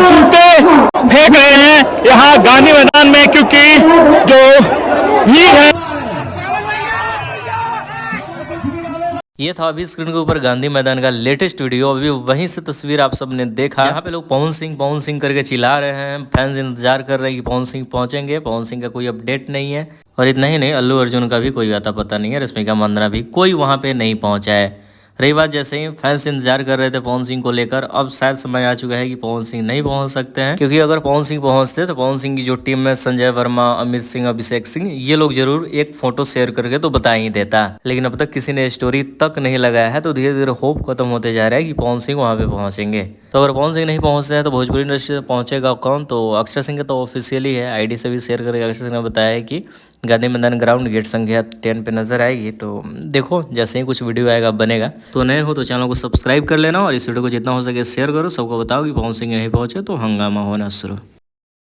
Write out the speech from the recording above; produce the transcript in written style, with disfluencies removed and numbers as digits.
जूते फेंक रहे हैं यहाँ गांधी मैदान में, क्योंकि जो भीड़ है। ये था अभी स्क्रीन के ऊपर गांधी मैदान का लेटेस्ट वीडियो। अभी वहीं से तस्वीर आप सबने देखा जहाँ पे लोग पवन सिंह करके चिल्ला रहे हैं। फैंस इंतजार कर रहे हैं कि पवन सिंह पहुंचेंगे। पवन सिंह का कोई अपडेट नहीं है, और इतना ही नहीं, अल्लू अर्जुन का भी कोई आता पता नहीं है। रश्मिका मंदाना भी कोई वहां पे नहीं पहुंचा है। रही बात, जैसे ही फैंस इंतजार कर रहे थे पवन सिंह को लेकर, अब शायद समय आ चुका है कि पवन सिंह नहीं पहुंच सकते हैं, क्योंकि अगर पवन सिंह पहुंचते तो पवन सिंह की जो टीम में संजय वर्मा, अमित सिंह, अभिषेक सिंह, ये लोग जरूर एक फोटो शेयर करके तो बता ही देता। लेकिन अब तक किसी ने स्टोरी तक नहीं लगाया है, तो धीरे धीरे होप खत्म होते जा रहा है कि पवन सिंह वहां पे पहुंचेंगे। तो अगर पवन सिंह नहीं पहुंचते हैं तो भोजपुरी इंडस्ट्री से पहुंचेगा कौन? तो अक्षय सिंह का तो ऑफिशियली है, आईडी से भी शेयर करके अक्षय सिंह ने बताया है कि गांधी मैदान ग्राउंड गेट संख्या 10 पे नजर आएगी। तो देखो, जैसे ही कुछ वीडियो आएगा बनेगा। तो नए हो तो चैनल को सब्सक्राइब कर लेना, और इस वीडियो को जितना हो सके शेयर करो, सबको बताओ कि पवन सिंह नहीं पहुंचे तो हंगामा होना शुरू।